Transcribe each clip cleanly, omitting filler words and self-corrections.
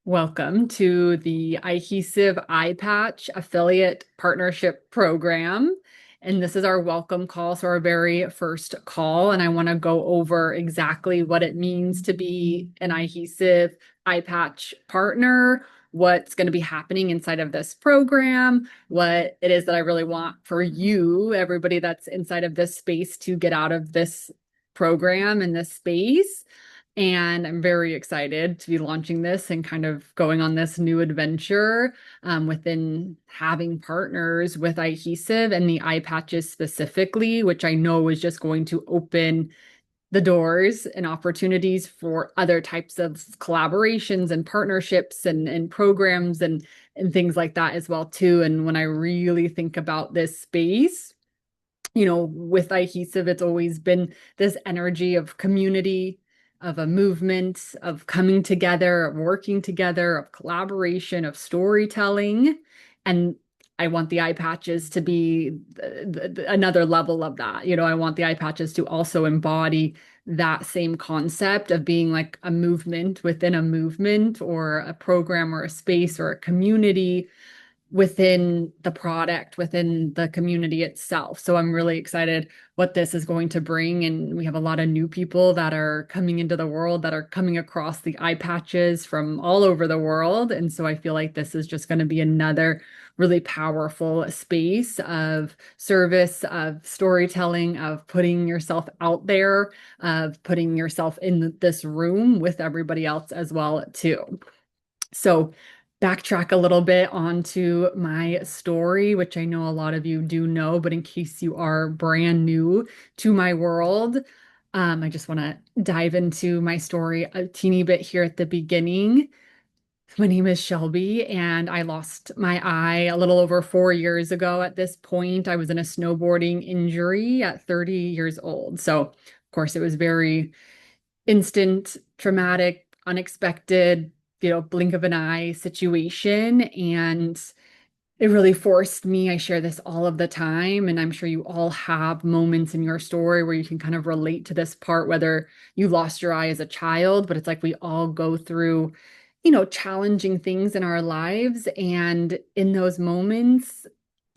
Welcome to the iHesive Eye Patch Affiliate Partnership Program. And this is our welcome call, so our very first call. And I want to go over exactly what it means to be an iHesive Eye Patch partner, what's going to be happening inside of this program, what it is that I really want for you, everybody that's inside of this space, to get out of this program and this space. And I'm very excited to be launching this and kind of going on this new adventure within having partners with iHesive and the eye patches specifically, which I know is just going to open the doors and opportunities for other types of collaborations and partnerships and programs and things like that as well too. And when I really think about this space, with iHesive, it's always been this energy of community, of a movement, of coming together, of working together, of collaboration, of storytelling. And I want the eye patches to be another level of that. I want the eye patches to also embody that same concept of being like a movement within a movement or a program or a space or a community within the product, within the community itself. So I'm really excited what this is going to bring. And we have a lot of new people that are coming into the world that are coming across the eye patches from all over the world. And so I feel like this is just going to be another really powerful space of service, of storytelling, of putting yourself out there, of putting yourself in this room with everybody else as well, too. So backtrack a little bit onto my story, which I know a lot of you do know, but in case you are brand new to my world, I just want to dive into my story a teeny bit here at the beginning. My name is Shelby, and I lost my eye a little over 4 years ago. At this point, I was in a snowboarding injury at 30 years old. So, of course, it was very instant, traumatic, unexpected, blink of an eye situation. And it really forced me. I share this all of the time, and I'm sure you all have moments in your story where you can kind of relate to this part, whether you lost your eye as a child, but it's like we all go through, challenging things in our lives. And in those moments,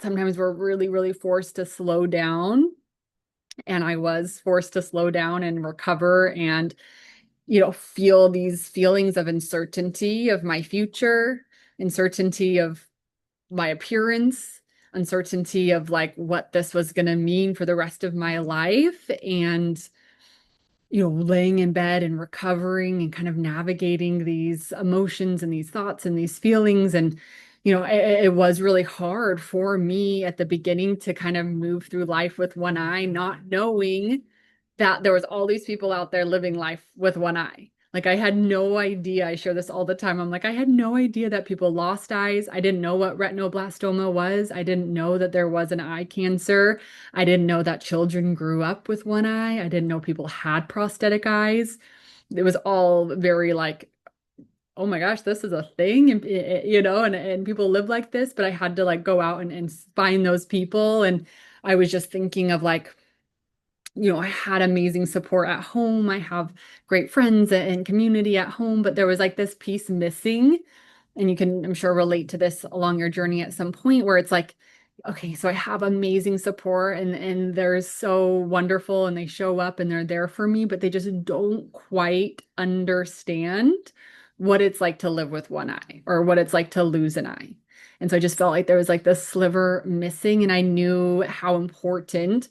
sometimes we're really, really forced to slow down. And I was forced to slow down and recover and feel these feelings of uncertainty of my future, uncertainty of my appearance, uncertainty of like what this was going to mean for the rest of my life. And, laying in bed and recovering and kind of navigating these emotions and these thoughts and these feelings. And, it was really hard for me at the beginning to kind of move through life with one eye, not knowing that there was all these people out there living life with one eye. Like I had no idea. I share this all the time. I'm like, I had no idea that people lost eyes. I didn't know what retinoblastoma was. I didn't know that there was an eye cancer. I didn't know that children grew up with one eye. I didn't know people had prosthetic eyes. It was all very like, oh my gosh, this is a thing. And, and people live like this. But I had to like go out and find those people. And I was just thinking of like, I had amazing support at home. I have great friends and community at home, but there was like this piece missing. And you can, I'm sure, relate to this along your journey at some point where it's like, okay, so I have amazing support and they're so wonderful and they show up and they're there for me, but they just don't quite understand what it's like to live with one eye or what it's like to lose an eye. And so I just felt like there was like this sliver missing, and I knew how important,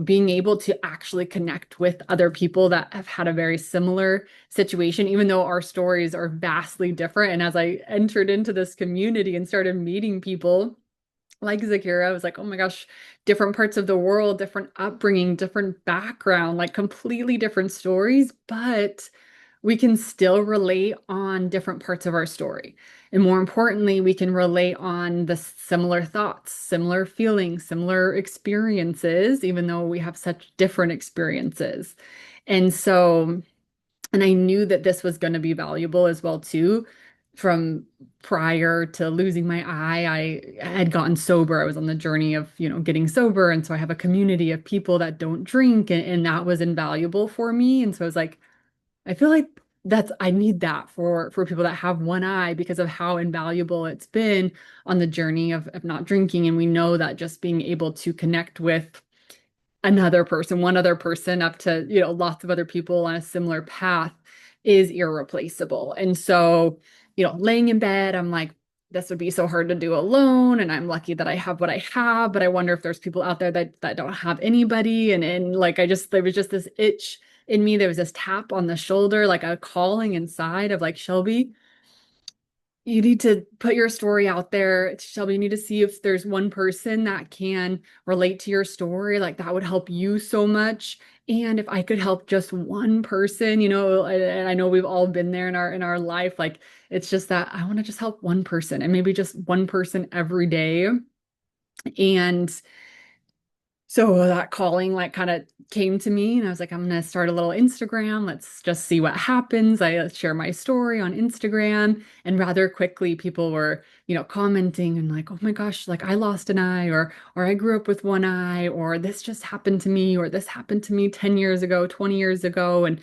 being able to actually connect with other people that have had a very similar situation, even though our stories are vastly different. And as I entered into this community and started meeting people like Zakira, I was like, oh my gosh, different parts of the world, different upbringing, different background, like completely different stories, but we can still relate on different parts of our story. And more importantly, we can relate on the similar thoughts, similar feelings, similar experiences, even though we have such different experiences. And so, and I knew that this was going to be valuable as well too. From prior to losing my eye, I had gotten sober. I was on the journey of, getting sober. And so I have a community of people that don't drink, and that was invaluable for me. And so I was like, I feel like I need that for people that have one eye because of how invaluable it's been on the journey of not drinking. And we know that just being able to connect with another person, one other person, up to, lots of other people on a similar path is irreplaceable. And so, laying in bed, I'm like, this would be so hard to do alone. And I'm lucky that I have what I have, but I wonder if there's people out there that don't have anybody. And like, there was just this itch in me. There was this tap on the shoulder, like a calling inside of like, Shelby, you need to put your story out there. Shelby, you need to see if there's one person that can relate to your story. Like that would help you so much. And if I could help just one person, and I know we've all been there in our life, like it's just that I want to just help one person and maybe just one person every day. And so that calling like kind of came to me and I was like, I'm going to start a little Instagram. Let's just see what happens. I share my story on Instagram and rather quickly people were, commenting and like, oh my gosh, like I lost an eye or I grew up with one eye or this just happened to me or this happened to me 10 years ago, 20 years ago. And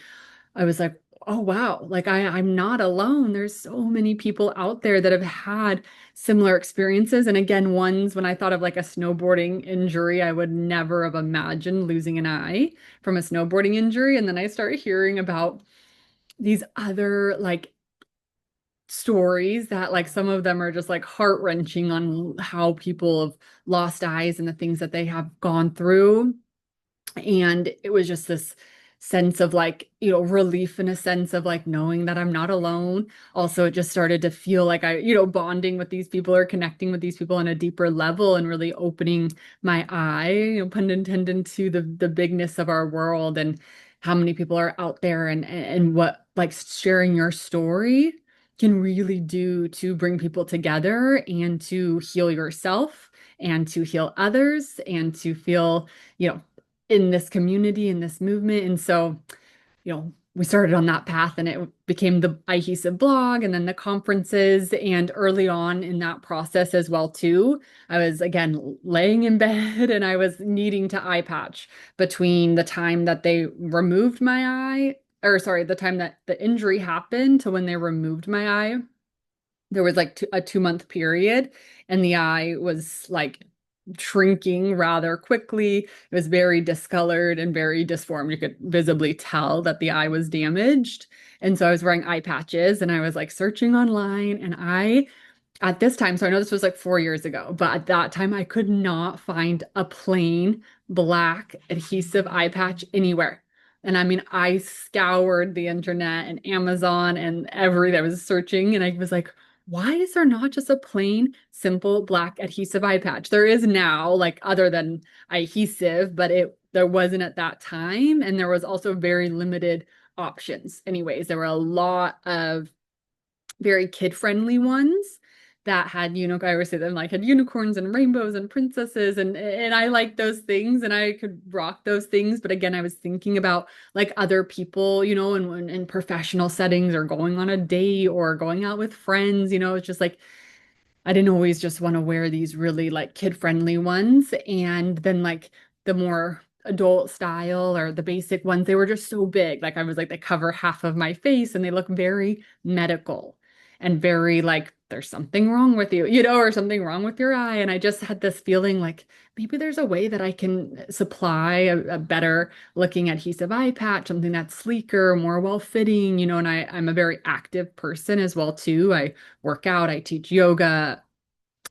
I was like, oh wow, like I'm not alone. There's so many people out there that have had similar experiences. And again, ones when I thought of like a snowboarding injury, I would never have imagined losing an eye from a snowboarding injury. And then I started hearing about these other like stories that like some of them are just like heart-wrenching on how people have lost eyes and the things that they have gone through. And it was just this sense of like, relief in a sense of like knowing that I'm not alone. Also, it just started to feel like bonding with these people or connecting with these people on a deeper level and really opening my eye, pun intended, to the bigness of our world and how many people are out there and what like sharing your story can really do to bring people together and to heal yourself and to heal others and to feel, in this community, in this movement. And so, we started on that path and it became the iHesive blog and then the conferences. And early on in that process as well, too, I was again laying in bed and I was needing to eye patch between the time that they removed my eye, or sorry, the time that the injury happened to when they removed my eye. There was like a 2 month period and the eye was like shrinking rather quickly. It was very discolored and very disformed. You could visibly tell that the eye was damaged. And so I was wearing eye patches and I was like searching online and at this time, so I know this was like 4 years ago, but at that time I could not find a plain black adhesive eye patch anywhere. And I mean, I scoured the internet and Amazon and everything. I was searching and I was like, why is there not just a plain, simple black adhesive eye patch? There is now, like other than adhesive, but there wasn't at that time. And there was also very limited options. Anyways, there were a lot of very kid-friendly ones that had, I always say them like had unicorns and rainbows and princesses and I like those things and I could rock those things. But again, I was thinking about like other people, in professional settings or going on a date or going out with friends, it's just like I didn't always just want to wear these really like kid-friendly ones. And then like the more adult style or the basic ones, they were just so big. Like I was like, they cover half of my face and they look very medical and very like there's something wrong with you, or something wrong with your eye. And I just had this feeling like maybe there's a way that I can supply a better looking adhesive eye patch, something that's sleeker, more well-fitting, and I'm a very active person as well too. I work out, I teach yoga.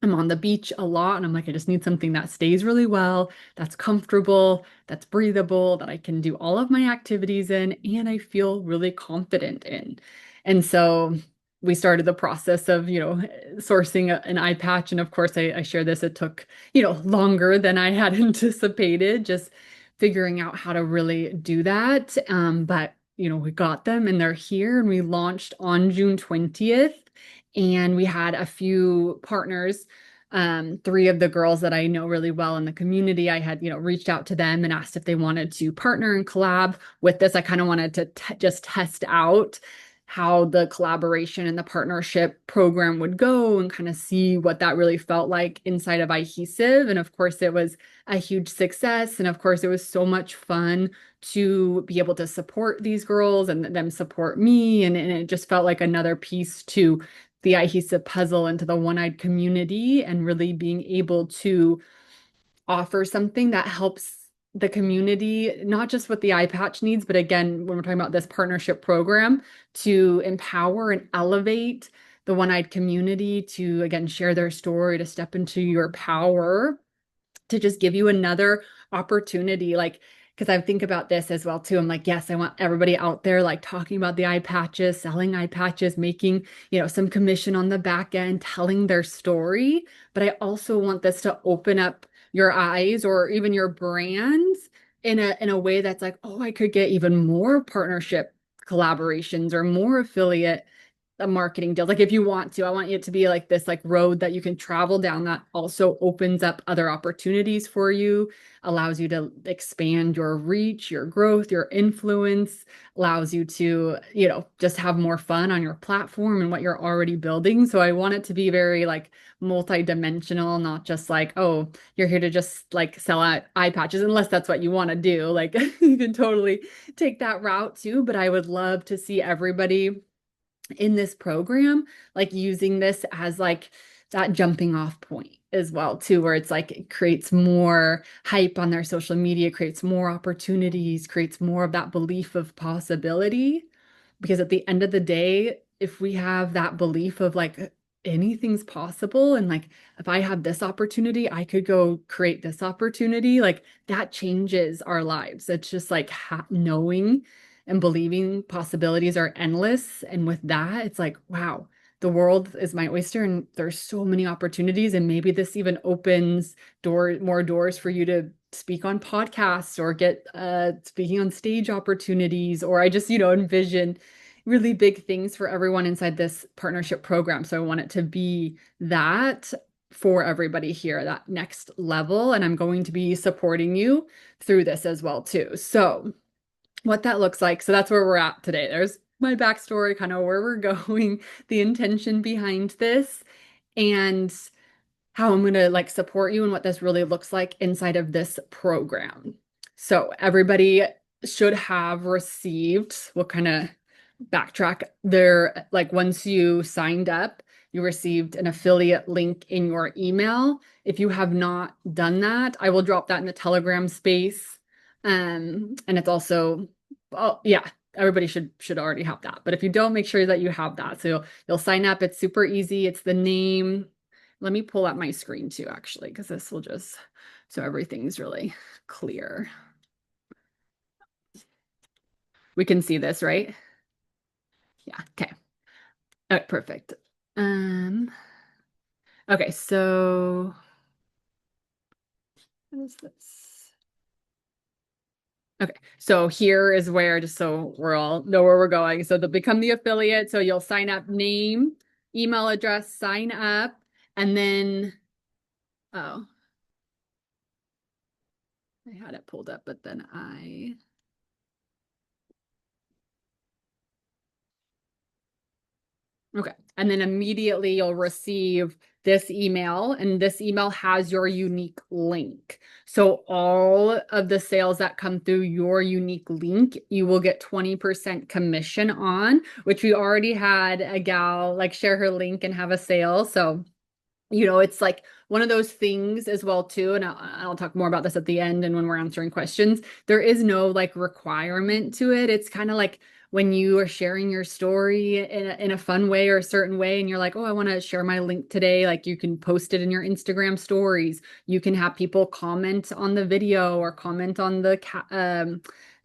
I'm on the beach a lot and I'm like, I just need something that stays really well, that's comfortable, that's breathable, that I can do all of my activities in, and I feel really confident in. And so we started the process of, sourcing an eye patch. And of course, I share this, it took, longer than I had anticipated, just figuring out how to really do that. But, we got them and they're here and we launched on June 20th. And we had a few partners, three of the girls that I know really well in the community. I had, reached out to them and asked if they wanted to partner and collab with this. I kind of wanted to just test out how the collaboration and the partnership program would go and kind of see what that really felt like inside of iHesive. And of course, it was a huge success. And of course, it was so much fun to be able to support these girls and them support me. And it just felt like another piece to the IHESA puzzle and to the One-Eyed community, and really being able to offer something that helps the community, not just with the eye patch needs, but again, when we're talking about this partnership program, to empower and elevate the One-Eyed community to, again, share their story, to step into your power, to just give you another opportunity. Like, because I think about this as well too. I'm like, yes, I want everybody out there like talking about the eye patches, selling eye patches, making, some commission on the back end, telling their story. But I also want this to open up your eyes or even your brands in a way that's like, oh, I could get even more partnership collaborations or more affiliate marketing deals. Like if you want to, I want it to be like this like road that you can travel down that also opens up other opportunities for you, allows you to expand your reach, your growth, your influence, allows you to, just have more fun on your platform and what you're already building. So I want it to be very like multi-dimensional, not just like, oh, you're here to just like sell eye patches, unless that's what you want to do. Like you can totally take that route too, but I would love to see everybody in this program, like using this as like that jumping off point as well too, where it's like it creates more hype on their social media, creates more opportunities, creates more of that belief of possibility. Because at the end of the day, if we have that belief of like anything's possible, and like if I have this opportunity, I could go create this opportunity, like that changes our lives. It's just like knowing and believing possibilities are endless. And with that, it's like, wow, the world is my oyster and there's so many opportunities. And maybe this even opens more doors for you to speak on podcasts or get speaking on stage opportunities. Or I just, envision really big things for everyone inside this partnership program. So I want it to be that for everybody here, that next level. And I'm going to be supporting you through this as well too. So what that looks like. So that's where we're at today. There's my backstory, kind of where we're going, the intention behind this, and how I'm going to like support you and what this really looks like inside of this program. So everybody should have received, we'll kind of backtrack there. Like once you signed up, you received an affiliate link in your email. If you have not done that, I will drop that in the Telegram space. And it's also, oh yeah, everybody should already have that. But if you don't, make sure that you have that. So you'll sign up. It's super easy. It's the name. Let me pull up my screen too, actually, because this will just, so everything's really clear. We can see this, right? Yeah, okay. All right, perfect. Okay, so what is this? Okay, so here is where, just so we're all know where we're going. So to become the affiliate, so you'll sign up, name, email address, sign up, and then, oh, I had it pulled up, but then okay. And then immediately you'll receive this email, and this email has your unique link. So all of the sales that come through your unique link, you will get 20% commission on, which we already had a gal like share her link and have a sale. So, it's like one of those things as well too. And I'll talk more about this at the end and when we're answering questions. There is no like requirement to it. It's kind of like when you are sharing your story in a fun way or a certain way, and you're like, oh, I want to share my link today. Like you can post it in your Instagram stories. You can have people comment on the video or comment on the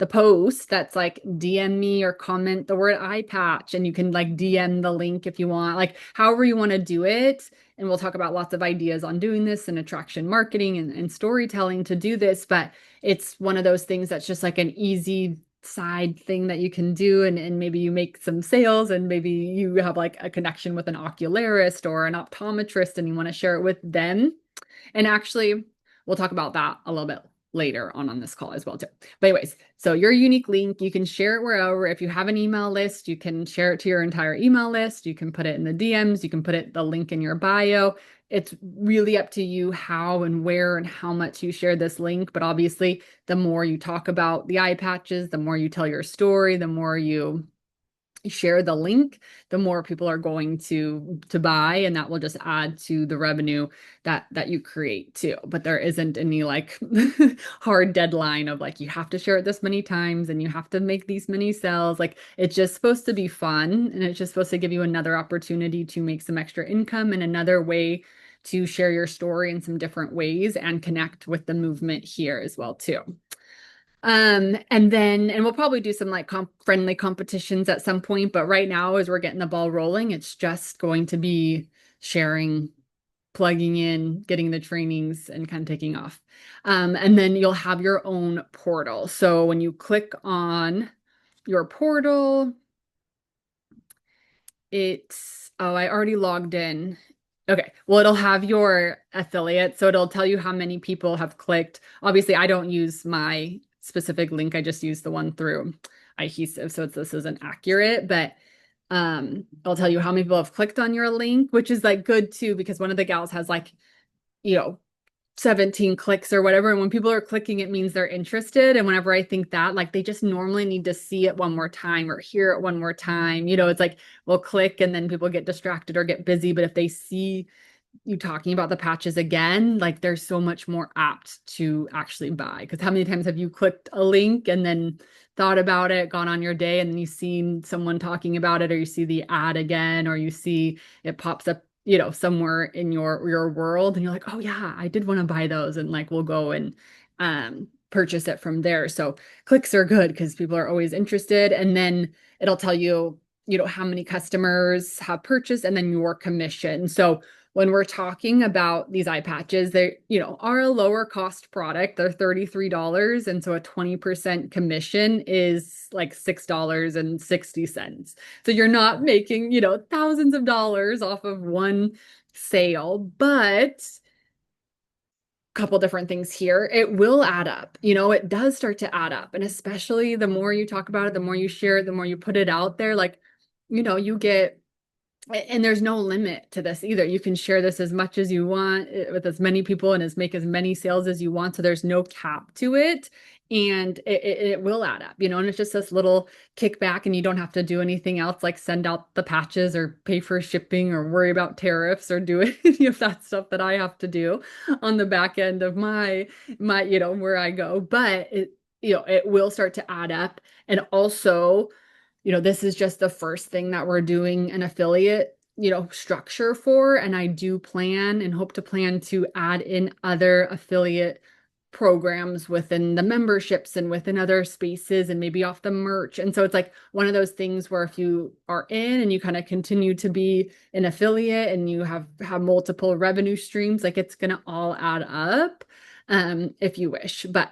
post that's like DM me or comment the word eye patch, and you can like DM the link if you want, like however you want to do it. And we'll talk about lots of ideas on doing this and attraction marketing and storytelling to do this. But it's one of those things that's just like an easy side thing that you can do. And maybe you make some sales, and maybe you have like a connection with an ocularist or an optometrist and you want to share it with them. And actually, we'll talk about that a little bit later on this call as well too. But anyways, so your unique link, you can share it wherever. If you have an email list, you can share it to your entire email list. You can put it in the DMs. You can put the link in your bio. It's really up to you how and where and how much you share this link. But obviously, the more you talk about the eye patches, the more you tell your story, the more you share the link, the more people are going to buy, and that will just add to the revenue that you create too. But there isn't any like hard deadline of like you have to share it this many times and you have to make these many sales. Like it's just supposed to be fun, and it's just supposed to give you another opportunity to make some extra income and another way to share your story in some different ways and connect with the movement here as well too. And we'll probably do some like friendly competitions at some point, but right now as we're getting the ball rolling, it's just going to be sharing, plugging in, getting the trainings and kind of taking off. And then you'll have your own portal. So when you click on your portal, I already logged in. Okay, well, it'll have your affiliate, so it'll tell you how many people have clicked. Obviously, I don't use my specific link. I just use the one through iHesive, so this isn't accurate, but it'll tell you how many people have clicked on your link, which is like good too, because one of the gals has like, you know, 17 clicks or whatever. And when people are clicking, it means they're interested. And whenever I think that, like, they just normally need to see it one more time or hear it one more time. You know, it's like we'll click and then people get distracted or get busy. But if they see you talking about the patches again, like they're so much more apt to actually buy. Because how many times have you clicked a link and then thought about it, gone on your day, and then you've seen someone talking about it, or you see the ad again, or you see it pops up, you know, somewhere in your world, and you're like, oh yeah, I did want to buy those, and like we'll go and purchase it from there. So clicks are good because people are always interested, and then it'll tell you, you know, how many customers have purchased, and then your commission. So when we're talking about these eye patches, they, you know, are a lower cost product. They're $33. And so a 20% commission is like $6.60. So you're not making, you know, thousands of dollars off of one sale, but couple different things here. It will add up. You know, it does start to add up. And especially the more you talk about it, the more you share it, the more you put it out there, like, you know, you get, and there's no limit to this either. You can share this as much as you want with as many people and make as many sales as you want. So there's no cap to it. And it will add up, you know, and it's just this little kickback, and you don't have to do anything else like send out the patches or pay for shipping or worry about tariffs or do any of that stuff that I have to do on the back end of my, you know, where I go. But it, you know, it will start to add up. And also, you know, this is just the first thing that we're doing an affiliate, you know, structure for. And I do plan and hope to plan to add in other affiliate programs within the memberships and within other spaces and maybe off the merch. And so it's like one of those things where if you are in and you kind of continue to be an affiliate and you have multiple revenue streams, like it's going to all add up if you wish. But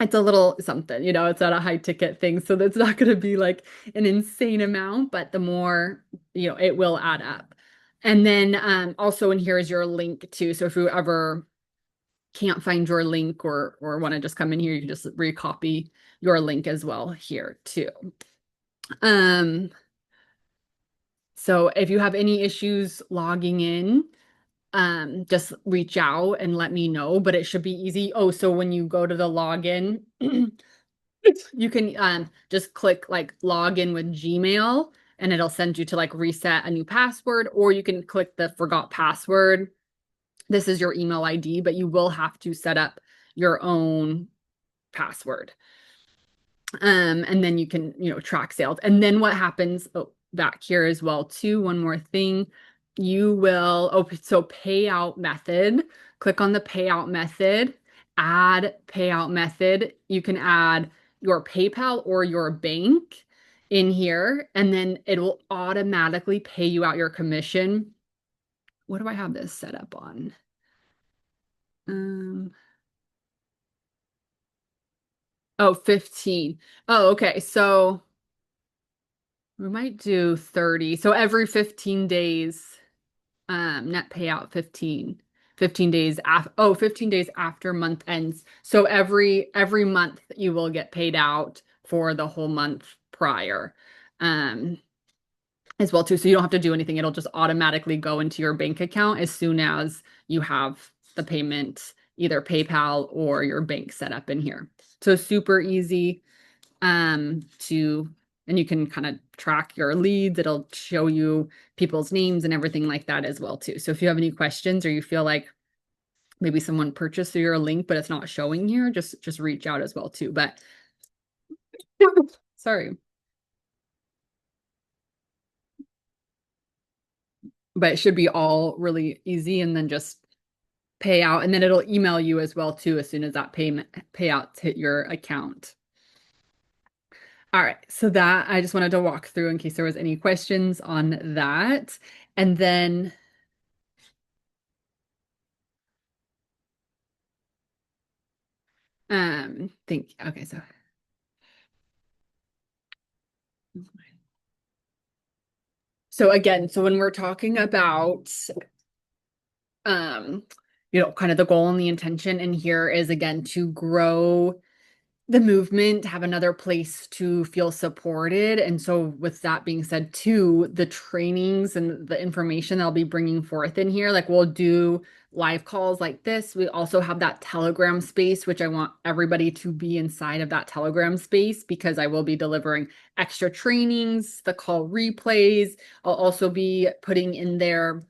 it's a little something, you know, it's not a high ticket thing. So that's not going to be like an insane amount, but the more, you know, it will add up. And then also in here is your link too. So if you ever can't find your link or want to just come in here, you can just recopy your link as well here too. So if you have any issues logging in, just reach out and let me know, but it should be easy. Oh, so when you go to the login, you can just click like log in with Gmail and it'll send you to like reset a new password, or you can click the forgot password. This is your email ID, but you will have to set up your own password. And then you can, you know, track sales. And then what happens back here as well too, one more thing, you will, so payout method, click on the payout method, add payout method. You can add your PayPal or your bank in here, and then it will automatically pay you out your commission. What do I have this set up on? Oh, 15. Oh, okay. So we might do 30. So every 15 days, net payout 15. 15 days after, 15 days after month ends. So every month you will get paid out for the whole month prior. Um, as well too. So you don't have to do anything. It'll just automatically go into your bank account as soon as you have the payment, either PayPal or your bank set up in here. So super easy to, and you can kind of track your leads. It'll show you people's names and everything like that as well too. So if you have any questions or you feel like maybe someone purchased through your link but it's not showing here, just reach out as well too. But sorry. But it should be all really easy, and then just pay out, and then it'll email you as well too as soon as that payouts hit your account. All right, so that I just wanted to walk through in case there was any questions on that. And then think okay, so again, so when we're talking about um kind of the goal and the intention in here is again to grow the movement, have another place to feel supported. And so, with that being said, too, the trainings and the information that I'll be bringing forth in here, like we'll do live calls like this. We also have that Telegram space, which I want everybody to be inside of that Telegram space because I will be delivering extra trainings, the call replays. I'll also be putting in there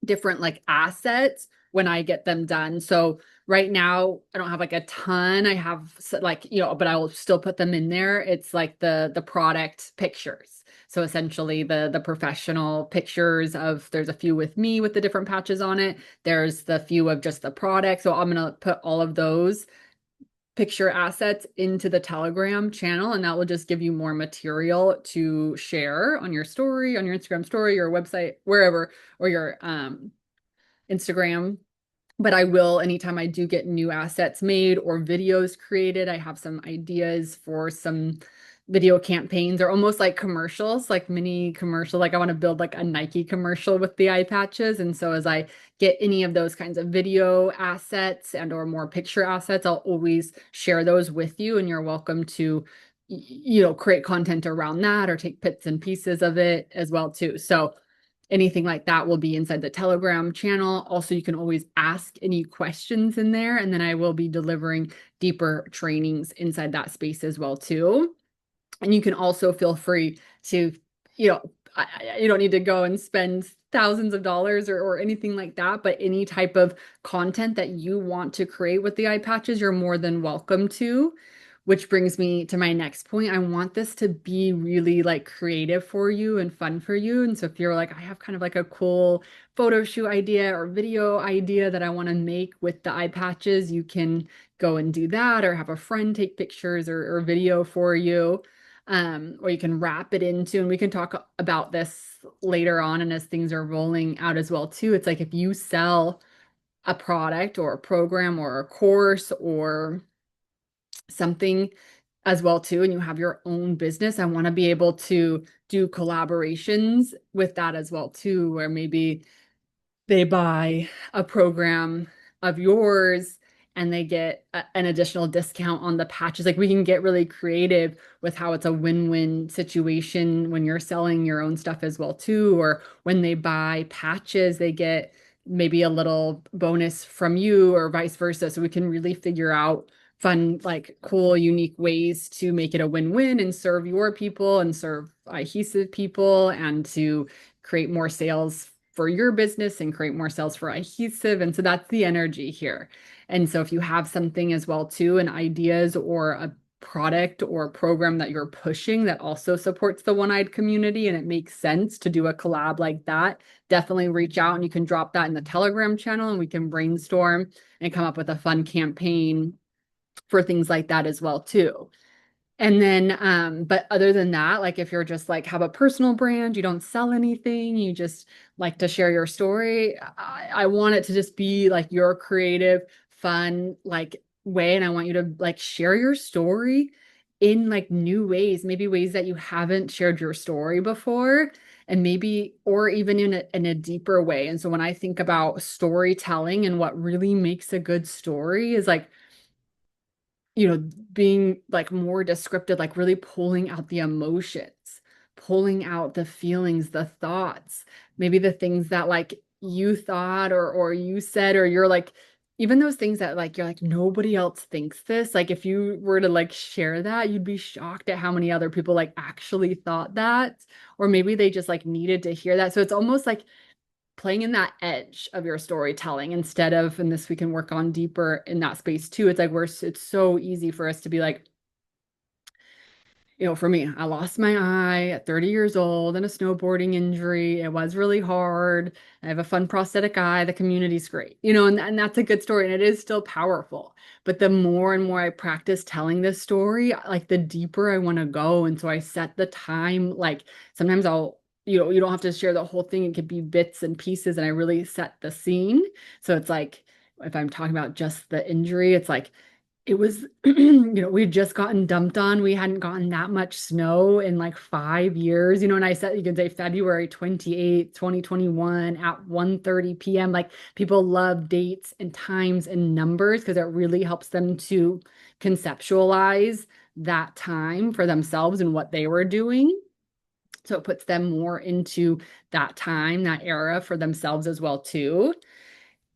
different like assets when I get them done. So right now I don't have like a ton. I have like, but I will still put them in there. It's like the product pictures. So essentially the professional pictures of there's a few with me with the different patches on it. There's the few of just the product. So I'm going to put all of those picture assets into the Telegram channel, and that will just give you more material to share on your story, on your Instagram story, your website, wherever, or your Instagram. But I will, anytime I do get new assets made or videos created, I have some ideas for some video campaigns or almost like commercials, like mini commercial. Like I want to build like a Nike commercial with the eye patches. And so as I get any of those kinds of video assets and or more picture assets, I'll always share those with you. And you're welcome to, create content around that or take bits and pieces of it as well too. So anything like that will be inside the Telegram channel. Also, you can always ask any questions in there, and then I will be delivering deeper trainings inside that space as well too. And you can also feel free to, you don't need to go and spend thousands of dollars or anything like that, but any type of content that you want to create with the eye patches, you're more than welcome to. Which brings me to my next point. I want this to be really like creative for you and fun for you. And so if you're like, I have kind of like a cool photo shoot idea or video idea that I want to make with the eye patches, you can go and do that or have a friend take pictures or video for you. Or you can wrap it into, and we can talk about this later on and as things are rolling out as well too. It's like if you sell a product or a program or a course or something as well too, and you have your own business, I want to be able to do collaborations with that as well too, where maybe they buy a program of yours and they get an additional discount on the patches. Like we can get really creative with how it's a win-win situation when you're selling your own stuff as well too, or when they buy patches, they get maybe a little bonus from you or vice versa. So we can really figure out fun, like cool, unique ways to make it a win-win and serve your people and serve Adhesive people and to create more sales for your business and create more sales for Adhesive. And so that's the energy here. And so if you have something as well too, and ideas or a product or program that you're pushing that also supports the one-eyed community and it makes sense to do a collab like that, definitely reach out and you can drop that in the Telegram channel and we can brainstorm and come up with a fun campaign for things like that as well too. And then, but other than that, like if you're just like have a personal brand, you don't sell anything, you just like to share your story, I want it to just be like your creative, fun, like way. And I want you to like share your story in like new ways, maybe ways that you haven't shared your story before, and maybe, or even in a deeper way. And so when I think about storytelling and what really makes a good story is like, being like more descriptive, like really pulling out the emotions, pulling out the feelings, the thoughts, maybe the things that like you thought or you said, or you're like, even those things that like you're like nobody else thinks this. Like if you were to like share that, you'd be shocked at how many other people like actually thought that, or maybe they just like needed to hear that. So it's almost like playing in that edge of your storytelling instead of, and this we can work on deeper in that space too. It's like it's so easy for us to be like, for me, I lost my eye at 30 years old in a snowboarding injury. It was really hard. I have a fun prosthetic eye. The community's great, and that's a good story and it is still powerful. But the more and more I practice telling this story, like the deeper I want to go. And so I set the time, like sometimes you don't have to share the whole thing. It could be bits and pieces. And I really set the scene. So it's like, if I'm talking about just the injury, it's like, it was, we'd just gotten dumped on. We hadn't gotten that much snow in like 5 years, and I said, you can say February 28th, 2021 at 1:30 p.m. Like people love dates and times and numbers because it really helps them to conceptualize that time for themselves and what they were doing. So it puts them more into that time, that era for themselves as well, too,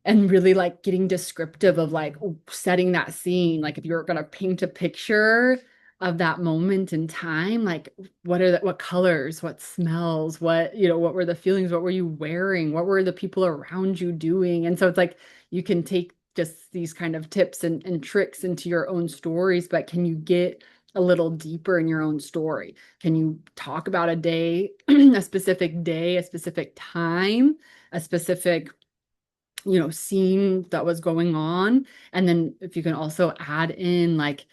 and really like getting descriptive of like setting that scene. Like if you're going to paint a picture of that moment in time, like what colors, what smells, what were the feelings, what were you wearing, what were the people around you doing? And so it's like you can take just these kind of tips and tricks into your own stories, but can you get a little deeper in your own story? Can you talk about a day, a specific day, a specific time, a specific scene that was going on? And then if you can also add in like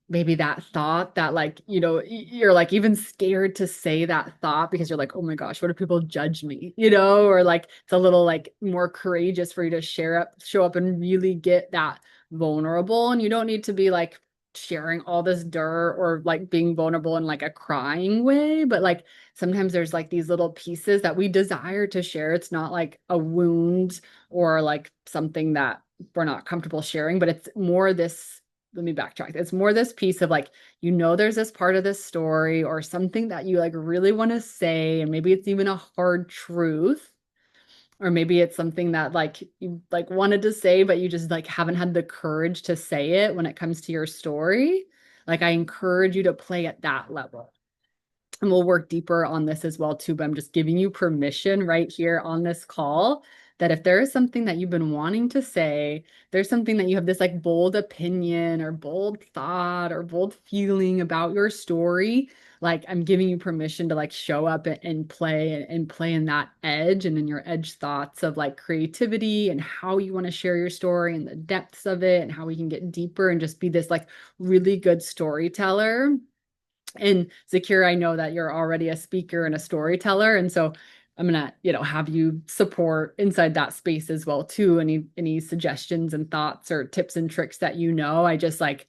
maybe that thought that like, you're like even scared to say that thought because you're like, oh my gosh, what if people judge me? Or like it's a little like more courageous for you to show up and really get that vulnerable. And you don't need to be like sharing all this dirt or like being vulnerable in like a crying way, but like sometimes there's like these little pieces that we desire to share. It's not like a wound or like something that we're not comfortable sharing, but it's more this, let me backtrack. It's more this piece of like, there's this part of this story or something that you like really want to say, and maybe it's even a hard truth, or maybe it's something that like you like wanted to say, but you just like haven't had the courage to say it when it comes to your story. Like I encourage you to play at that level. And we'll work deeper on this as well too, but I'm just giving you permission right here on this call that if there is something that you've been wanting to say, there's something that you have this like bold opinion or bold thought or bold feeling about your story, like I'm giving you permission to like show up and play and play in that edge and in your edge thoughts of like creativity and how you want to share your story and the depths of it and how we can get deeper and just be this like really good storyteller. And Zakir, I know that you're already a speaker and a storyteller, and so I'm gonna, have you support inside that space as well too. Any suggestions and thoughts or tips and tricks that I just like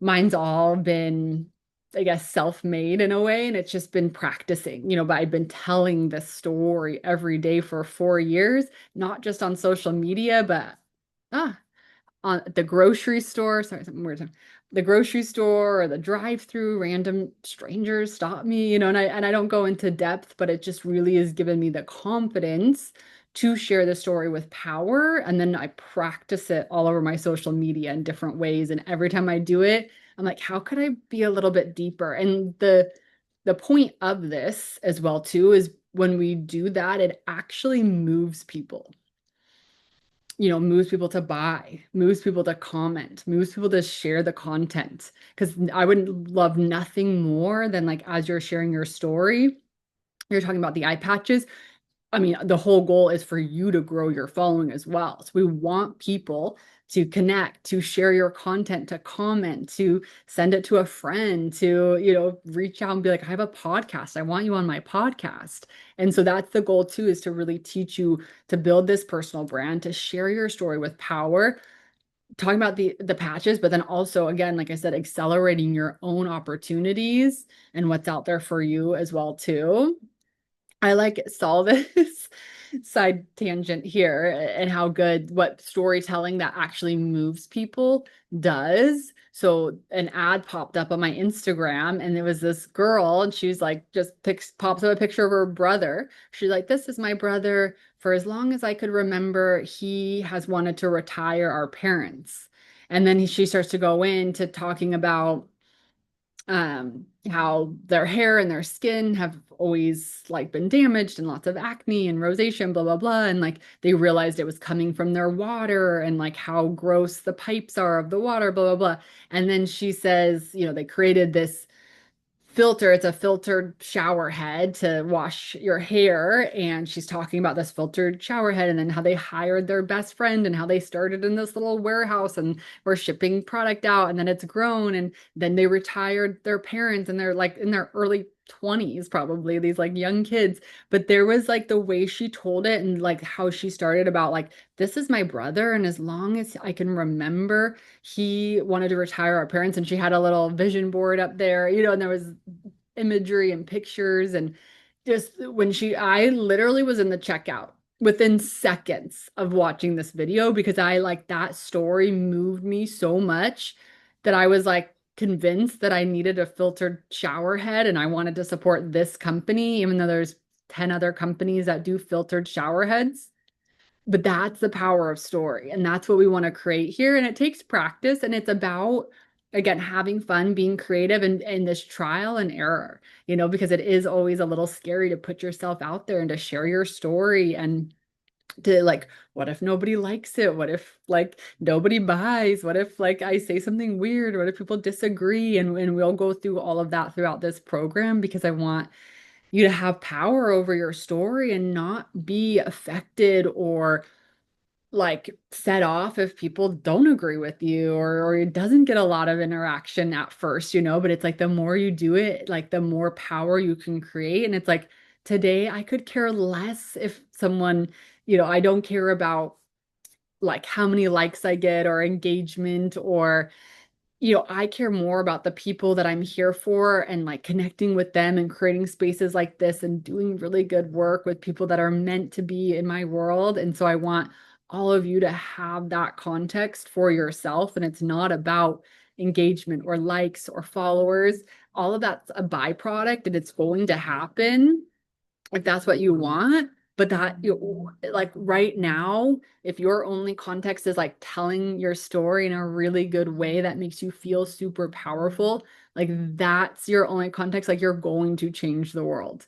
mine's all been, I guess, self-made in a way, and it's just been practicing, but I've been telling this story every day for 4 years, not just on social media, but ah, on the grocery store, sorry, something weird. The grocery store or the drive-through, random strangers stop me, and I don't go into depth, but it just really has given me the confidence to share the story with power. And then I practice it all over my social media in different ways. And every time I do it, I'm like, how could I be a little bit deeper? And the point of this as well too is when we do that, it actually moves people, moves people to buy, moves people to comment, moves people to share the content. Because I would love nothing more than like as you're sharing your story, you're talking about the eye patches. I mean, the whole goal is for you to grow your following as well. So we want people to connect, to share your content, to comment, to send it to a friend, to, reach out and be like, I have a podcast. I want you on my podcast. And so that's the goal too, is to really teach you to build this personal brand, to share your story with power, talking about the patches, but then also again, like I said, accelerating your own opportunities and what's out there for you as well too. I like saw this side tangent here and how good what storytelling that actually moves people does. So an ad popped up on my Instagram and there was this girl and she's like just pops up a picture of her brother. She's like, this is my brother. For as long as I could remember, he has wanted to retire our parents. And then she starts to go into talking about how their hair and their skin have always like been damaged and lots of acne and rosacea and blah blah blah, and like they realized it was coming from their water and like how gross the pipes are of the water, blah blah blah. And then she says, they created this filter. It's a filtered shower head to wash your hair. And she's talking about this filtered shower head and then how they hired their best friend and how they started in this little warehouse and were shipping product out. And then it's grown. And then they retired their parents and they're like in their early 20s, probably these like young kids. But there was like the way she told it and like how she started about like, this is my brother. And as long as I can remember, he wanted to retire our parents. And she had a little vision board up there, and there was imagery and pictures. And just when I literally was in the checkout within seconds of watching this video because I like that story moved me so much that I was like convinced that I needed a filtered shower head and I wanted to support this company, even though there's 10 other companies that do filtered shower heads. But that's the power of story. And that's what we want to create here. And it takes practice. And it's about, again, having fun, being creative and this trial and error, because it is always a little scary to put yourself out there and to share your story and to like, what if nobody likes it? What if like nobody buys? What if like I say something weird? What if people disagree? And we'll go through all of that throughout this program because I want you to have power over your story and not be affected or like set off if people don't agree with you or it doesn't get a lot of interaction at first, but it's like the more you do it, like the more power you can create. And it's like today I could care less if someone, I don't care about like how many likes I get or engagement or I care more about the people that I'm here for and like connecting with them and creating spaces like this and doing really good work with people that are meant to be in my world. And so I want all of you to have that context for yourself. And it's not about engagement or likes or followers. All of that's a byproduct and it's going to happen if that's what you want. But that you like right now, if your only context is like telling your story in a really good way that makes you feel super powerful, like that's your only context, like you're going to change the world.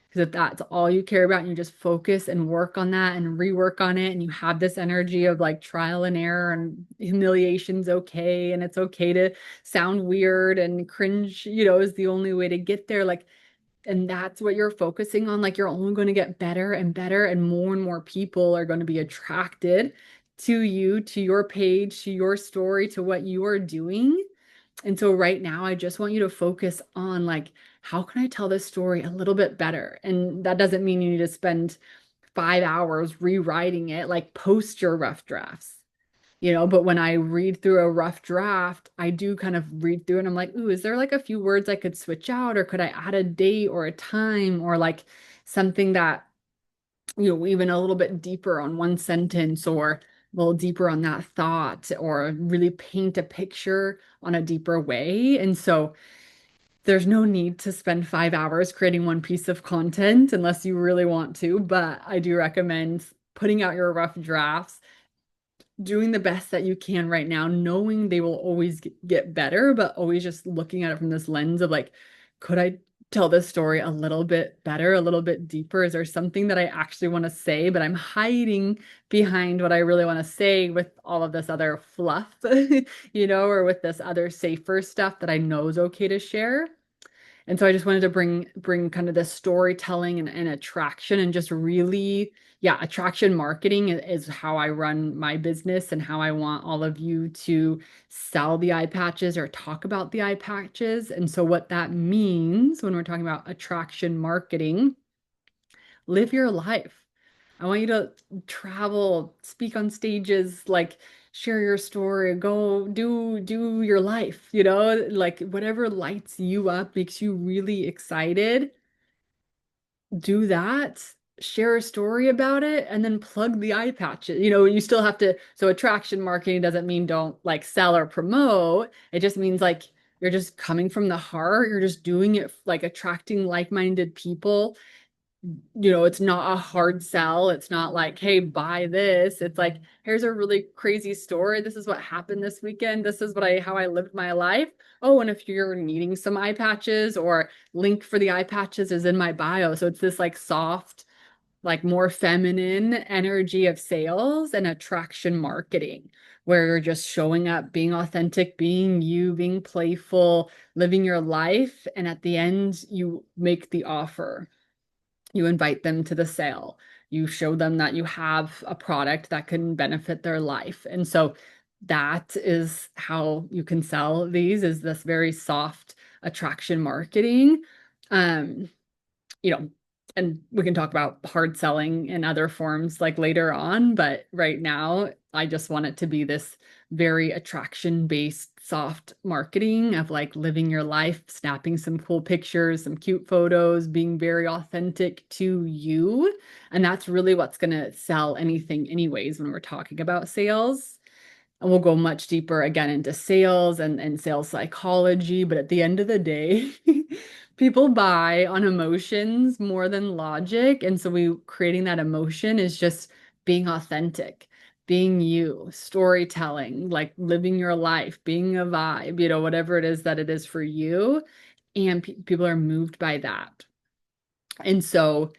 Because if that's all you care about and you just focus and work on that and rework on it, and you have this energy of like trial and error and humiliation's okay, and it's okay to sound weird and cringe, is the only way to get there. Like and that's what you're focusing on, like you're only going to get better and more people are going to be attracted to you, to your page, to your story, to what you are doing. And so right now I just want you to focus on like how can I tell this story a little bit better? And that doesn't mean you need to spend 5 hours rewriting it, like post your rough drafts. But when I read through a rough draft, I do kind of read through and I'm like, ooh, is there like a few words I could switch out or could I add a date or a time or like something that, even a little bit deeper on one sentence or a little deeper on that thought or really paint a picture on a deeper way. And so there's no need to spend 5 hours creating one piece of content unless you really want to, but I do recommend putting out your rough drafts, doing the best that you can right now, knowing they will always get better, but always just looking at it from this lens of like, could I tell this story a little bit better, a little bit deeper? Is there something that I actually want to say, but I'm hiding behind what I really want to say with all of this other fluff, or with this other safer stuff that I know is okay to share? And so I just wanted to bring kind of this storytelling and attraction and just really, yeah, attraction marketing is how I run my business and how I want all of you to sell the eye patches or talk about the eye patches. And so what that means when we're talking about attraction marketing, live your life. I want you to travel, speak on stages, like share your story, go do your life, like whatever lights you up, makes you really excited, do that, share a story about it, and then plug the eye patches. You still have to, so attraction marketing doesn't mean don't like sell or promote. It just means like you're just coming from the heart. You're just doing it like attracting like-minded people. It's not a hard sell. It's not like, hey, buy this. It's like, here's a really crazy story. This is what happened this weekend. This is how I lived my life. Oh, and if you're needing some eye patches, or link for the eye patches is in my bio. So it's this like soft, like more feminine energy of sales and attraction marketing, where you're just showing up, being authentic, being you, being playful, living your life. And at the end, you make the offer. You invite them to the sale. You show them that you have a product that can benefit their life. And so that is how you can sell these, is this very soft attraction marketing. Um, you know, and we can talk about hard selling in other forms like later on, but right now I just want it to be this very attraction based soft marketing of like living your life, snapping some cool pictures, some cute photos, being very authentic to you. And that's really what's going to sell anything anyways when we're talking about sales. And we'll go much deeper again into sales and sales psychology. But at the end of the day, people buy on emotions more than logic. And so creating that emotion is just being authentic, being you, storytelling, like living your life, being a vibe, whatever it is that it is for you. And people are moved by that. And so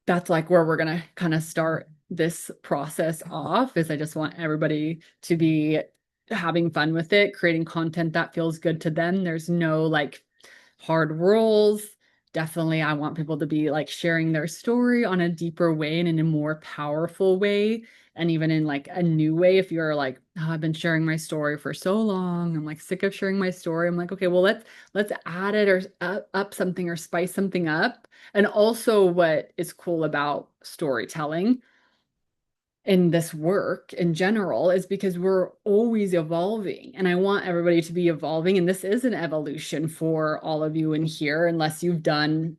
that's like where we're going to kind of start this process off, is I just want everybody to be having fun with it, creating content that feels good to them. There's no like hard rules. Definitely, I want people to be like sharing their story on a deeper way and in a more powerful way. And even in like a new way, if you're like, oh, I've been sharing my story for so long, I'm like sick of sharing my story. I'm like, okay, well, let's add it or up something or spice something up. And also, what is cool about storytelling in this work in general is because we're always evolving. And I want everybody to be evolving. And this is an evolution for all of you in here, unless you've done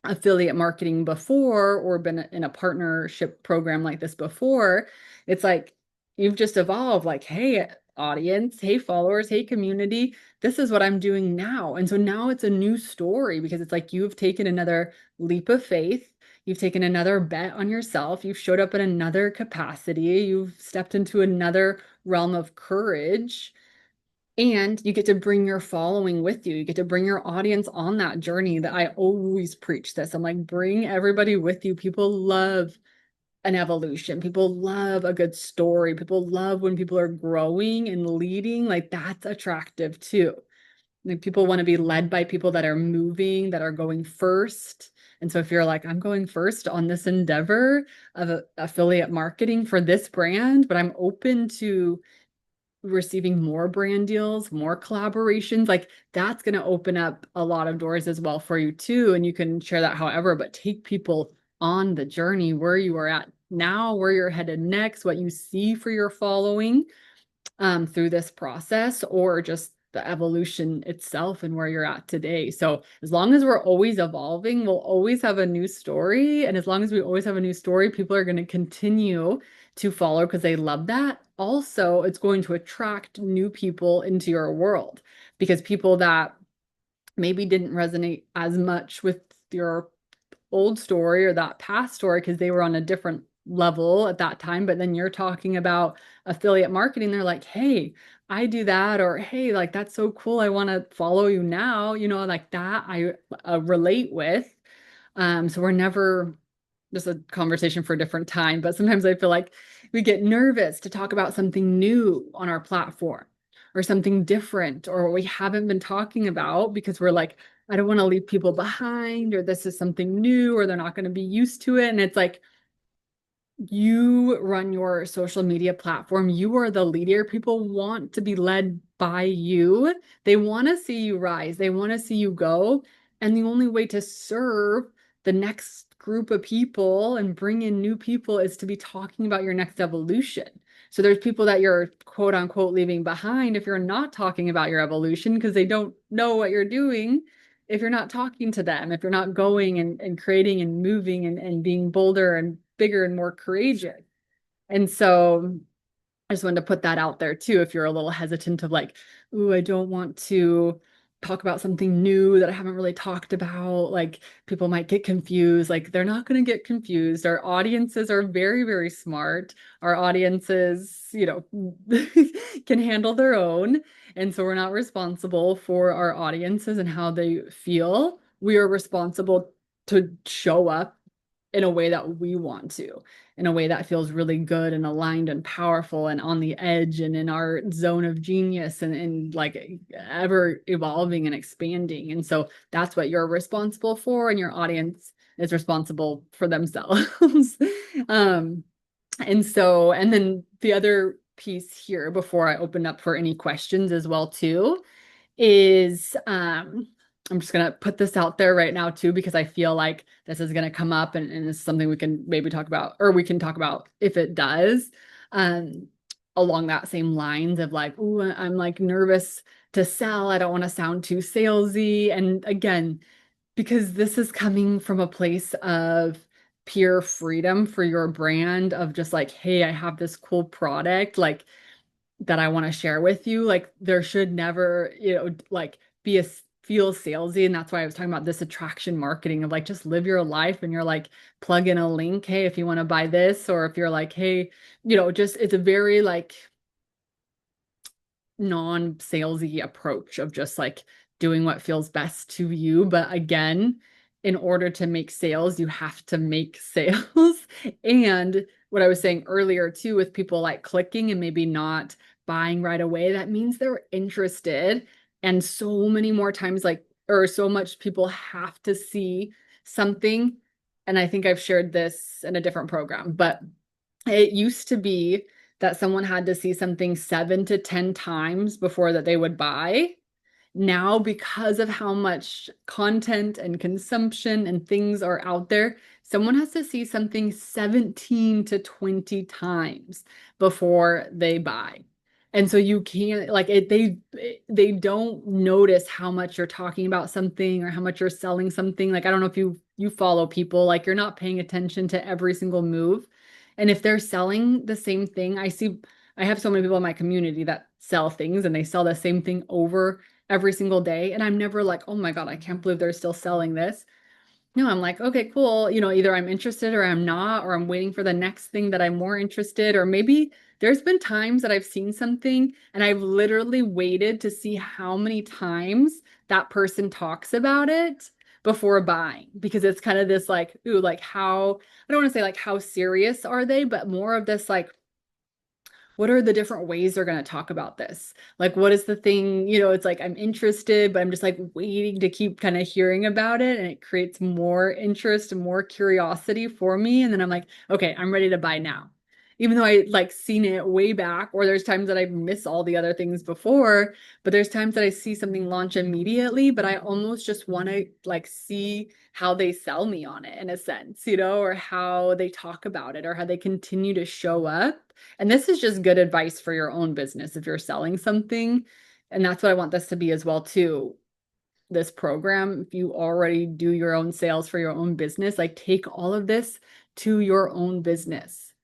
affiliate marketing before or been in a partnership program like this before. It's like you've just evolved, like, hey, audience, hey, followers, hey, community, this is what I'm doing now. And so now it's a new story, because it's like you've taken another leap of faith. You've taken another bet on yourself. You've showed up in another capacity. You've stepped into another realm of courage. And you get to bring your following with you. You get to bring your audience on that journey. That I always preach this. I'm like, bring everybody with you. People love an evolution. People love a good story. People love when people are growing and leading. Like, that's attractive too. Like, people want to be led by people that are moving, that are going first. And so if you're like, I'm going first on this endeavor of affiliate marketing for this brand, but I'm open to receiving more brand deals, more collaborations, like that's going to open up a lot of doors as well for you too. And you can share that however, but take people on the journey where you are at now, where you're headed next, what you see for your following through this process, or just the evolution itself and where you're at today. So as long as we're always evolving, we'll always have a new story. And as long as we always have a new story, people are going to continue to follow because they love that. Also, it's going to attract new people into your world, because people that maybe didn't resonate as much with your old story or that past story because they were on a different level at that time. But then you're talking about affiliate marketing. They're like, hey, I do that. Or, hey, like, that's so cool. I want to follow you now. Like that I relate with. So we're never just a conversation for a different time. But sometimes I feel like we get nervous to talk about something new on our platform, or something different, or what we haven't been talking about, because we're like, I don't want to leave people behind, or this is something new, or they're not going to be used to it. And it's like, you run your social media platform. You are the leader. People want to be led by you. They want to see you rise. They want to see you go. And the only way to serve the next group of people and bring in new people is to be talking about your next evolution. So there's people that you're quote unquote leaving behind if you're not talking about your evolution because they don't know what you're doing. If you're not talking to them, if you're not going and creating and moving and being bolder and bigger and more courageous. And so I just wanted to put that out there too. If you're a little hesitant of like, ooh, I don't want to talk about something new that I haven't really talked about, like people might get confused. Like they're not going to get confused. Our audiences are very, very smart. Our audiences, can handle their own. And so we're not responsible for our audiences and how they feel. We are responsible to show up in a way that we want to, in a way that feels really good and aligned and powerful and on the edge and in our zone of genius and like ever evolving and expanding. And so that's what you're responsible for, and your audience is responsible for themselves. um, and then the other piece here before I open up for any questions as well too is I'm just gonna put this out there right now too, because I feel like this is gonna come up and it's something we can maybe talk about, or we can talk about if it does, um, along that same lines of like, ooh, I'm like nervous to sell. I don't want to sound too salesy. And again, because this is coming from a place of pure freedom for your brand of just like, hey, I have this cool product, like that I want to share with you. Like there should never, like be a feel salesy. And that's why I was talking about this attraction marketing of like just live your life and you're like plug in a link. Hey, if you want to buy this, or if you're like, hey, just it's a very like non-salesy approach of just like doing what feels best to you. But again, in order to make sales, you have to make sales. And what I was saying earlier too, with people like clicking and maybe not buying right away, that means they're interested. And so many more times, like, or so much people have to see something. And I think I've shared this in a different program, but it used to be that someone had to see something 7 to 10 times before that they would buy. Now, because of how much content and consumption and things are out there, someone has to see something 17 to 20 times before they buy. And so you can't like it, they don't notice how much you're talking about something or how much you're selling something. Like I don't know if you follow people, like you're not paying attention to every single move. And if they're selling the same thing, I have so many people in my community that sell things and they sell the same thing over every single day. And I'm never like, oh my God, I can't believe they're still selling this. No, I'm like, okay, cool. Either I'm interested or I'm not, or I'm waiting for the next thing that I'm more interested, or maybe there's been times that I've seen something and I've literally waited to see how many times that person talks about it before buying, because it's kind of this like, ooh, like how, I don't want to say like how serious are they, but more of this like, what are the different ways they're going to talk about this? Like, what is the thing, it's like I'm interested, but I'm just like waiting to keep kind of hearing about it. And it creates more interest and more curiosity for me. And then I'm like, okay, I'm ready to buy now. Even though I like seen it way back, or there's times that I miss all the other things before, but there's times that I see something launch immediately, but I almost just want to like see how they sell me on it in a sense, or how they talk about it or how they continue to show up. And this is just good advice for your own business if you're selling something. And that's what I want this to be as well too. This program, if you already do your own sales for your own business, like take all of this to your own business.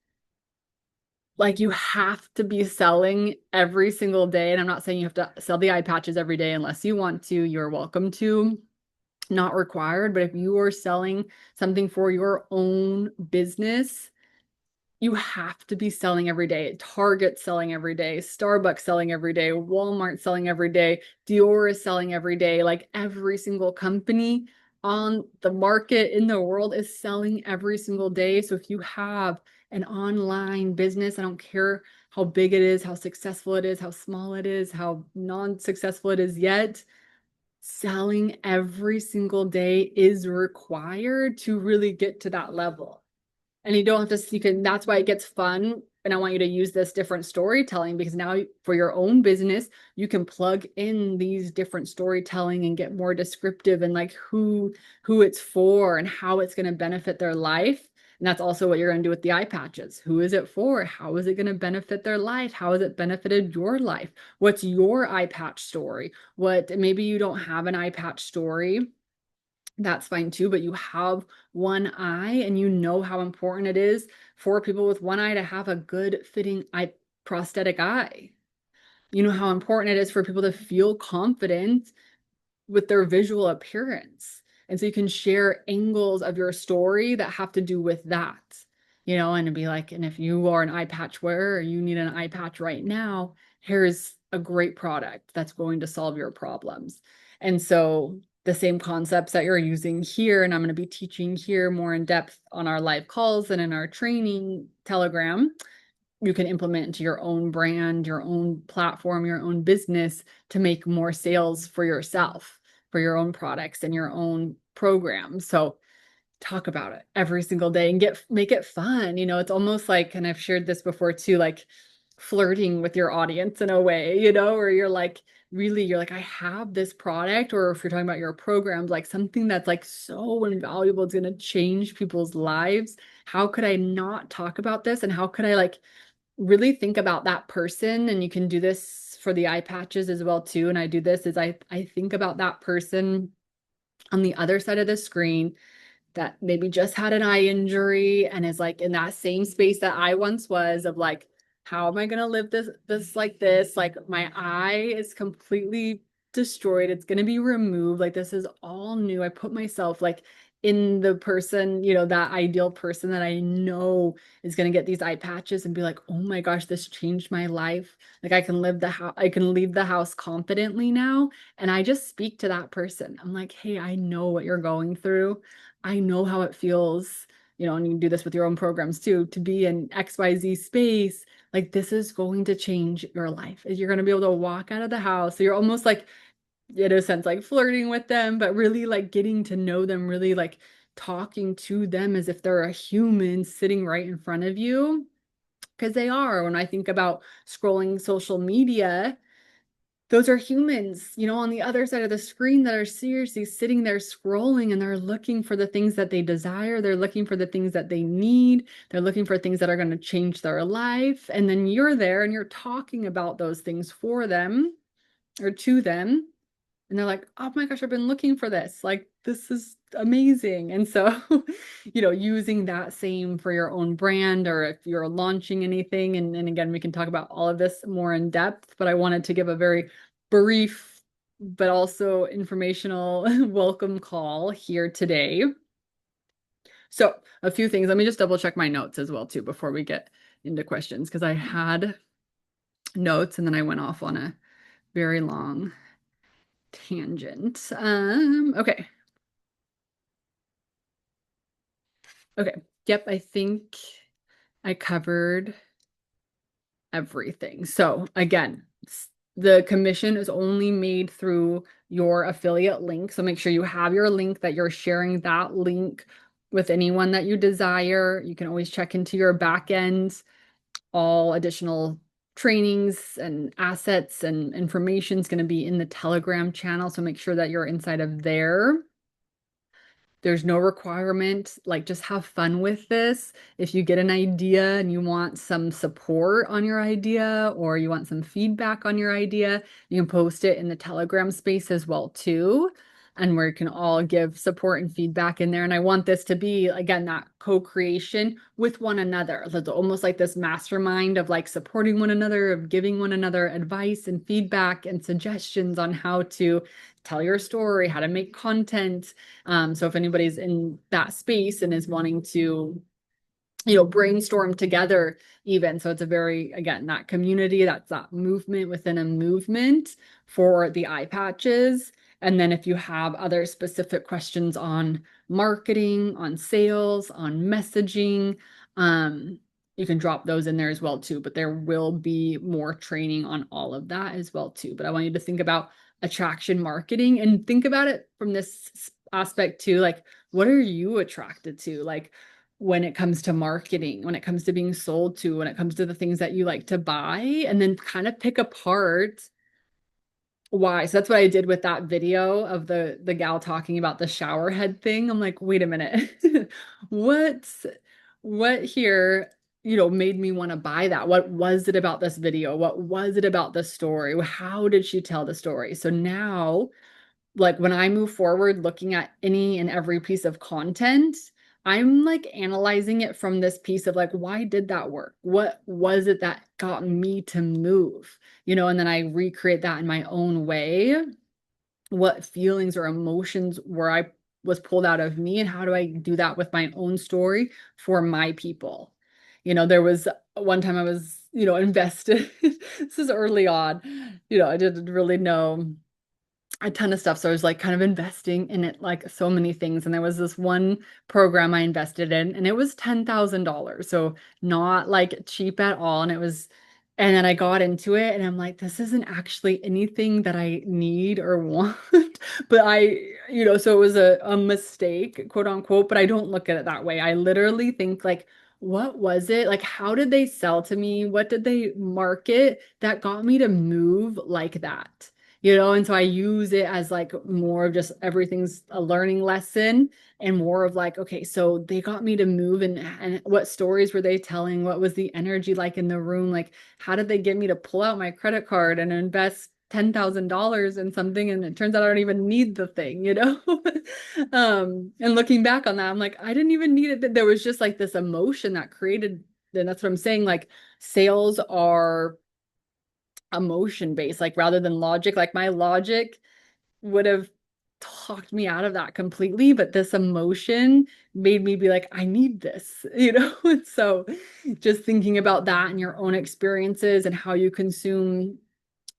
Like you have to be selling every single day. And I'm not saying you have to sell the eye patches every day unless you want to. You're welcome to, not required. But if you are selling something for your own business, you have to be selling every day. Target selling every day, Starbucks selling every day, Walmart selling every day, Dior is selling every day. Like every single company on the market in the world is selling every single day. So if you have an online business, I don't care how big it is, how successful it is, how small it is, how non-successful it is yet, selling every single day is required to really get to that level. And you don't have to, that's why it gets fun And I want you to use this different storytelling, because now for your own business, you can plug in these different storytelling and get more descriptive and like who it's for and how it's going to benefit their life. And that's also what you're going to do with the eye patches. Who is it for? How is it going to benefit their life? How has it benefited your life? What's your eye patch story? What, maybe you don't have an eye patch story. That's fine too, but you have one eye and you know how important it is for people with one eye to have a good fitting eye prosthetic eye. You know how important it is for people to feel confident with their visual appearance. And so you can share angles of your story that have to do with that, and it'd be like, and if you are an eye patch wearer or you need an eye patch right now, here's a great product that's going to solve your problems. And so the same concepts that you're using here, and I'm going to be teaching here more in depth on our live calls and in our training Telegram, you can implement into your own brand, your own platform, your own business to make more sales for yourself, for your own products and your own programs. So talk about it every single day and make it fun. It's almost like, and I've shared this before too, like flirting with your audience in a way, where you're like, really, you're like, I have this product, or if you're talking about your programs, like something that's like so invaluable, it's going to change people's lives. How could I not talk about this? And how could I like really think about that person? And you can do this for the eye patches as well too. And I do this is I think about that person on the other side of the screen that maybe just had an eye injury and is like in that same space that I once was, of like, how am I going to live this like this? Like my eye is completely destroyed. It's going to be removed. Like this is all new. I put myself like in the person, that ideal person that I know is going to get these eye patches and be like, oh my gosh, this changed my life. Like I can I can leave the house confidently now. And I just speak to that person. I'm like, hey, I know what you're going through. I know how it feels, and you can do this with your own programs too, to be in XYZ space. Like this is going to change your life. You're going to be able to walk out of the house. So you're almost like, in a sense, like flirting with them, but really like getting to know them, really like talking to them as if they're a human sitting right in front of you. Because they are. When I think about scrolling social media, those are humans, on the other side of the screen that are seriously sitting there scrolling, and they're looking for the things that they desire. They're looking for the things that they need. They're looking for things that are going to change their life. And then you're there and you're talking about those things for them or to them. And they're like, oh my gosh, I've been looking for this. Like, this is amazing. And so, using that same for your own brand, or if you're launching anything. And again, we can talk about all of this more in depth, but I wanted to give a very brief, but also informational welcome call here today. So a few things, let me just double check my notes as well too, before we get into questions, because I had notes and then I went off on a very long tangent. Okay. Okay. Yep, I think I covered everything. So again, the commission is only made through your affiliate link. So make sure you have your link, that you're sharing that link with anyone that you desire. You can always check into your back end. All additional trainings and assets and information is going to be in the Telegram channel. So make sure that you're inside of there. There's no requirement, like just have fun with this. If you get an idea and you want some support on your idea, or you want some feedback on your idea, you can post it in the Telegram space as well too, and where you can all give support and feedback in there. And I want this to be, again, that co-creation with one another. So it's almost like this mastermind of like supporting one another, of giving one another advice and feedback and suggestions on how to tell your story, how to make content. So if anybody's in that space and is wanting to, brainstorm together even. So it's a very, again, that community, that's that movement within a movement for the eye patches. And then if you have other specific questions on marketing, on sales, on messaging, you can drop those in there as well too. But there will be more training on all of that as well too. But I want you to think about attraction marketing and think about it from this aspect too. Like, what are you attracted to? Like, when it comes to marketing, when it comes to being sold to, when it comes to the things that you like to buy, and then kind of pick apart why. So that's what I did with that video of the gal talking about the shower head thing. I'm like, wait a minute. What's what here, made me want to buy that? What was it about this video? What was it about the story? How did she tell the story? So now, like when I move forward looking at any and every piece of content, I'm like analyzing it from this piece of like, why did that work? What was it that got me to move? And then I recreate that in my own way. What feelings or emotions were I was pulled out of me, and how do I do that with my own story for my people? There was one time I was, invested. This is early on. I didn't really know a ton of stuff. So I was like kind of investing in it, like so many things. And there was this one program I invested in, and it was $10,000. So not like cheap at all. And then I got into it and I'm like, this isn't actually anything that I need or want. But so it was a mistake, quote unquote, but I don't look at it that way. I literally think like, what was it? Like, how did they sell to me? What did they market that got me to move like that? And so I use it as like more of just everything's a learning lesson, and more of like, okay, so they got me to move, and what stories were they telling? What was the energy like in the room? Like, how did they get me to pull out my credit card and invest $10,000 in something? And it turns out I don't even need the thing. And looking back on that, I'm like, I didn't even need it. There was just like this emotion that created, and that's what I'm saying. Like, sales are emotion based, like rather than logic. Like my logic would have talked me out of that completely, but this emotion made me be like, I need this. And so just thinking about that and your own experiences and how you consume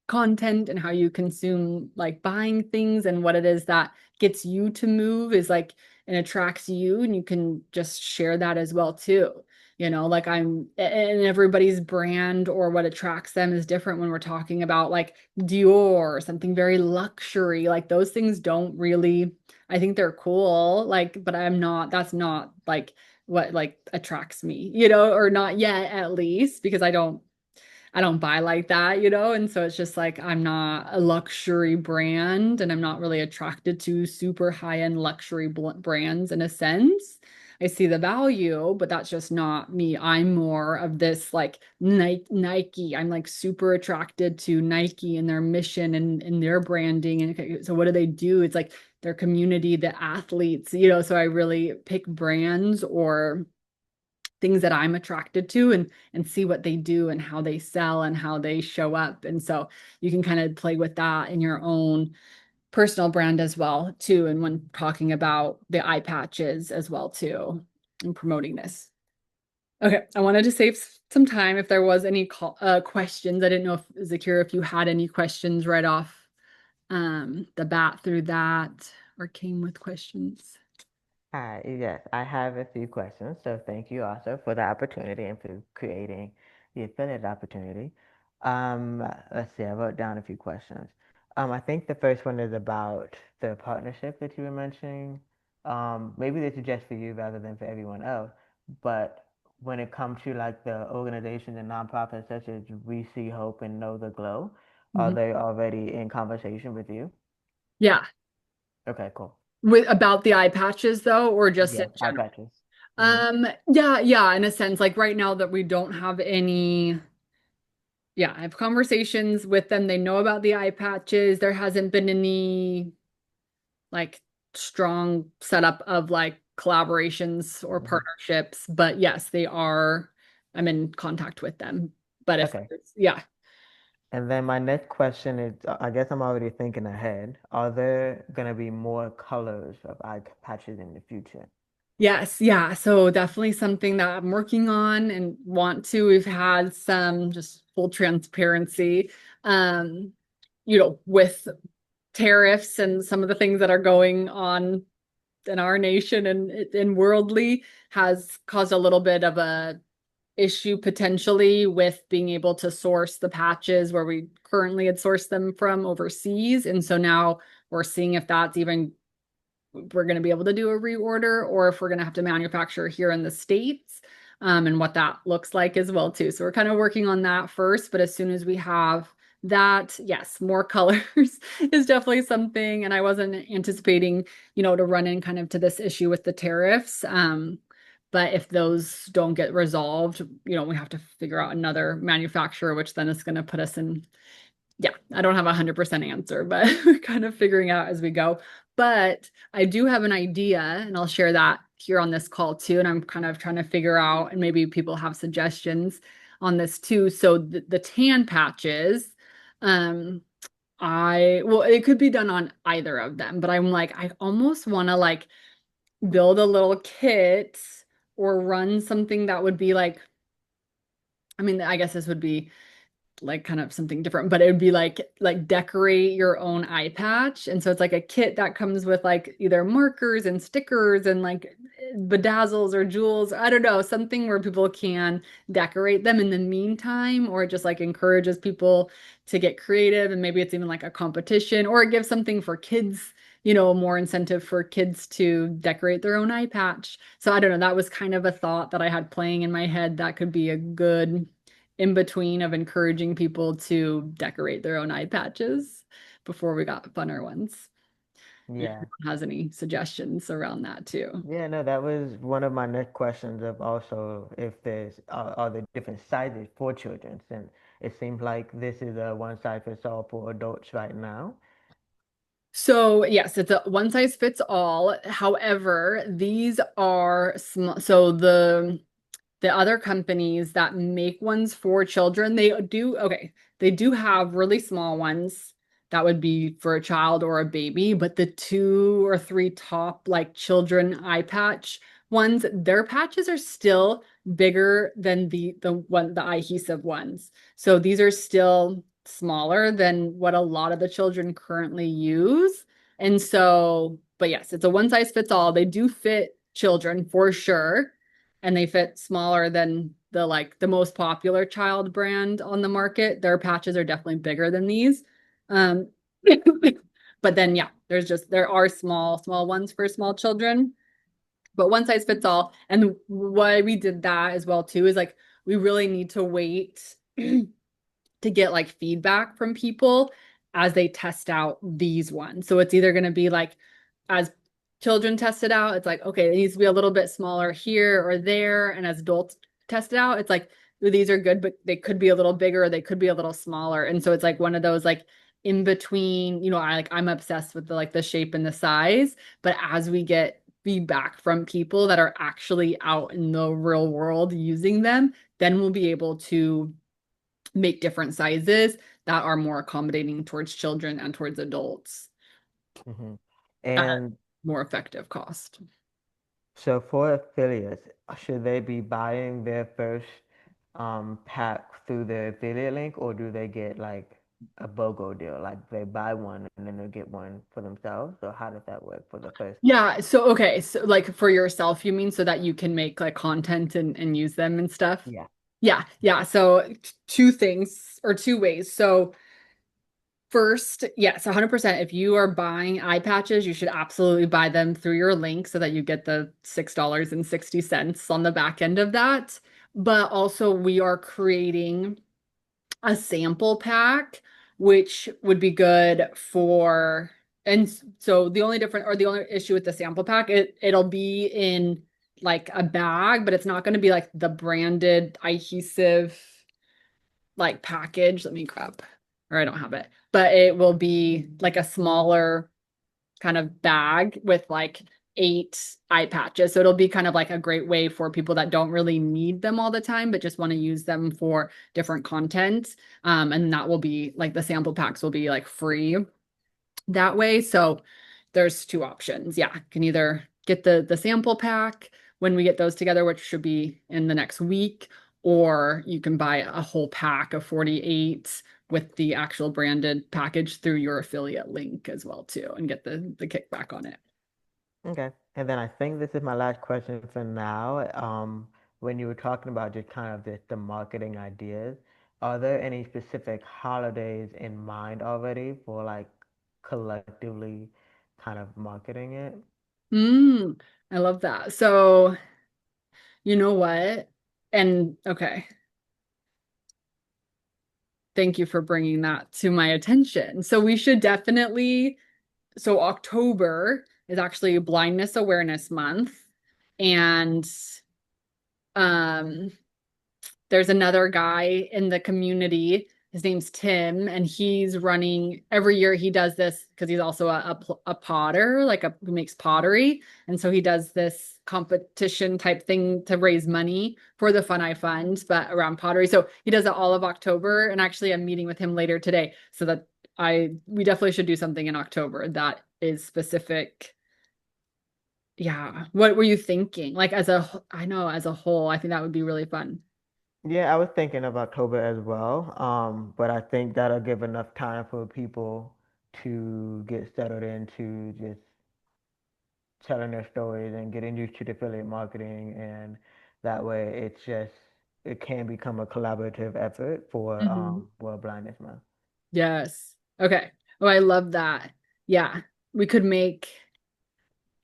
content and how you consume like buying things and what it is that gets you to move is like and attracts you, and you can just share that as well too. Like and everybody's brand or what attracts them is different. When we're talking about like Dior or something very luxury, like those things don't really, I think they're cool, like, but that's not like what like attracts me, or not yet, at least, because I don't buy like that. And so it's just like I'm not a luxury brand, and I'm not really attracted to super high-end luxury brands in a sense. I see the value, but that's just not me. I'm more of this like Nike. I'm like super attracted to Nike and their mission and their branding. And okay, so what do they do? It's like their community, the athletes. So I really pick brands or things that I'm attracted to, and see what they do and how they sell and how they show up. And so you can kind of play with that in your own personal brand as well too. And when talking about the eye patches as well too, and promoting this. Okay, I wanted to save some time if there was any questions. I didn't know if Zakira, if you had any questions right off the bat through that, or came with questions. Hi, yes, I have a few questions. So thank you also for the opportunity and for creating the affiliate opportunity. Let's see, I wrote down a few questions. I think the first one is about the partnership that you were mentioning. Maybe this is just for you rather than for everyone else, but when it comes to like the organizations and nonprofits such as We See Hope and Know the Glow, are Mhm. they already in conversation with you? Yeah. Okay, cool. With about the eye patches though, or just in Yes, eye general? patches. Mm-hmm. Yeah, in a sense, like right now that we don't have any, yeah, I have conversations with them. They know about the eye patches. There hasn't been any like strong setup of like collaborations or Mm-hmm. partnerships, but yes, I'm in contact with them. But if, Okay. yeah. And then my next question is, I guess I'm already thinking ahead. Are there gonna be more colors of eye patches in the future? Yes, yeah. So definitely something that I'm working on and want to. We've had some just full transparency, um, with tariffs and some of the things that are going on in our nation and worldly has caused a little bit of a issue potentially with being able to source the patches where we currently had sourced them from overseas. And so now we're seeing if that's even we're going to be able to do a reorder or if we're going to have to manufacture here in the States, and what that looks like as well too. So we're kind of working on that first, but as soon as we have that, yes, more colors is definitely something. And I wasn't anticipating, to run in kind of to this issue with the tariffs. But if those don't get resolved, we have to figure out another manufacturer, which then is going to put us in, yeah, I don't have 100% answer, but we're kind of figuring out as we go. But I do have an idea, and I'll share that here on this call too. And I'm kind of trying to figure out, and maybe people have suggestions on this too. So the tan patches, um, well, it could be done on either of them, but I'm like, I almost want to like build a little kit or run something that would be like, I mean, I guess this would be like kind of something different, but it would be like decorate your own eye patch. And so it's like a kit that comes with like either markers and stickers and like bedazzles or jewels. I don't know, something where people can decorate them in the meantime, or it just like encourages people to get creative. And maybe it's even like a competition, or it gives something for kids, more incentive for kids to decorate their own eye patch. So I don't know, that was kind of a thought that I had playing in my head that could be a good in between of encouraging people to decorate their own eye patches before we got funner ones. And if Yeah. anyone has any suggestions around that too. Yeah, no, that was one of my next questions of also if there's are there different sizes for children, since it seems like this is a one size fits all for adults right now. So yes, it's a one size fits all. However, these are small. So the other companies that make ones for children, they do have really small ones that would be for a child or a baby, but the two or three top like children eye patch ones, their patches are still bigger than the adhesive ones. So these are still smaller than what a lot of the children currently use. And so, but yes, it's a one size fits all. They do fit children for sure, and they fit smaller than the most popular child brand on the market. Their patches are definitely bigger than these. Um, but then yeah, there are small ones for small children, but one size fits all. And why we did that as well too is like we really need to wait to get like feedback from people as they test out these ones. So it's either going to be like as children test it out, it's like, okay, it needs to be a little bit smaller here or there. And as adults test it out, it's like, these are good, but they could be a little bigger, or they could be a little smaller. And so it's like one of those like in between, I'm obsessed with the shape and the size, but as we get feedback from people that are actually out in the real world using them, then we'll be able to make different sizes that are more accommodating towards children and towards adults Hmm. at And more effective cost. so for affiliates, should they be buying their first pack through the affiliate link, or do they get like a BOGO deal? Like they buy one and then they get one for themselves? So how does that work for the first? Yeah, so okay, so like for yourself, you mean so that you can make like content and use them and stuff? Yeah. Yeah, yeah. So two things or two ways. So first, yes, 100%. If you are buying eye patches, you should absolutely buy them through your link so that you get the $6.60 on the back end of that. But also, we are creating a sample pack, which would be good for, and so the only issue with the sample pack, it'll be in like a bag, but it's not going to be like the branded adhesive like package. Let me grab, or I don't have it, but it will be like a smaller kind of bag with like 8 eye patches. So it'll be kind of like a great way for people that don't really need them all the time, but just want to use them for different content. And that will be like the sample packs will be like free that way. So there's two options. Yeah, you can either get the sample pack when we get those together, which should be in the next week, or you can buy a whole pack of 48 with the actual branded package through your affiliate link as well too, and get the kickback on it. Okay. And then I think this is my last question for now. When you were talking about just kind of the marketing ideas, are there any specific holidays in mind already for like collectively kind of marketing it? Mm, I love that. So, you know what? And okay, thank you for bringing that to my attention. So we should definitely, so October is actually Blindness Awareness Month. And um there's another guy in the community. His name's Tim, and he's running every year. He does this because he's also a potter, who makes pottery. And so he does this competition type thing to raise money for the Fun Eye Fund, but around pottery. So he does it all of October. And actually, I'm meeting with him later today. So that we definitely should do something in October that is specific. Yeah. What were you thinking? Like I know as a whole, I think that would be really fun. Yeah, I was thinking of October as well, but I think that'll give enough time for people to get settled into just telling their stories and getting used to the affiliate marketing, and that way it can become a collaborative effort for Mhm. World Blindness Month. Yes. Okay. Oh, I love that. Yeah. We could make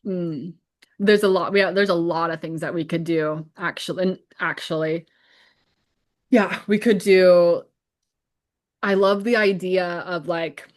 mm, there's a lot of things that we could do actually. Yeah, we could do I love the idea of like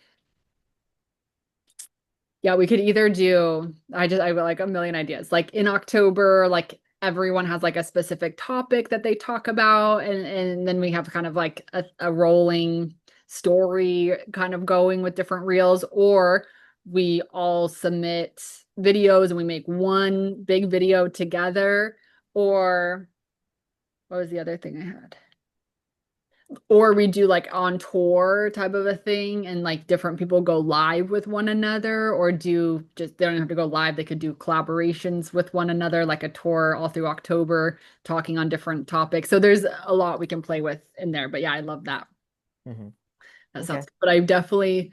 yeah, we could either do I have like a million ideas. Like in October, like everyone has like a specific topic that they talk about and then we have kind of like a rolling story kind of going with different reels, or we all submit videos and we make one big video together, or what was the other thing I had? Or we do like on tour type of a thing and like different people go live with one another, or do just they don't have to go live, they could do collaborations with one another, like a tour all through October talking on different topics. So there's a lot we can play with in there. But yeah, I love that. Hmm. That sounds Okay. good. But I definitely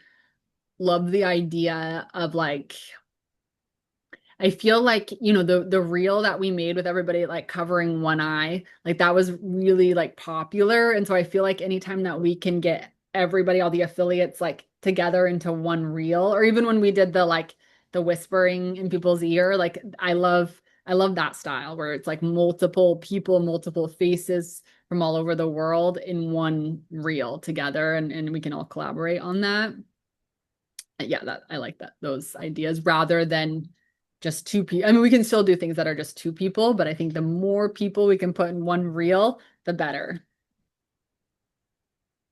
love the idea of like I feel like, the reel that we made with everybody like covering one eye, like that was really like popular. And so I feel like anytime that we can get everybody, all the affiliates like together into one reel, or even when we did the whispering in people's ear, like I love that style where it's like multiple people, multiple faces from all over the world in one reel together and we can all collaborate on that. Yeah, that I like those ideas rather than just two people. I mean, we can still do things that are just two people, but I think the more people we can put in one reel, the better.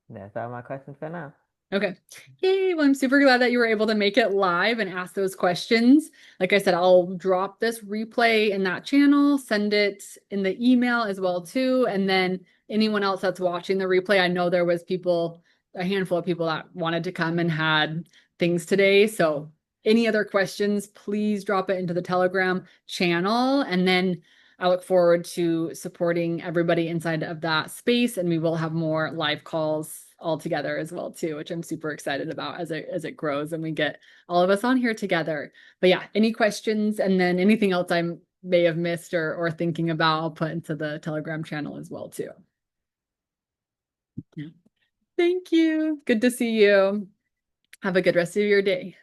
That's all my questions for now. Okay. Yay. Well, I'm super glad that you were able to make it live and ask those questions. Like I said, I'll drop this replay in that channel, send it in the email as well too. And then anyone else that's watching the replay, I know there was a handful of people that wanted to come and had things today. So any other questions, please drop it into the Telegram channel. And then I look forward to supporting everybody inside of that space, and we will have more live calls all together as well too, which I'm super excited about as it grows and we get all of us on here together. But yeah, any questions and then anything else I may have missed or thinking about, I'll put into the Telegram channel as well too. Yeah. Thank you. Good to see you. Have a good rest of your day.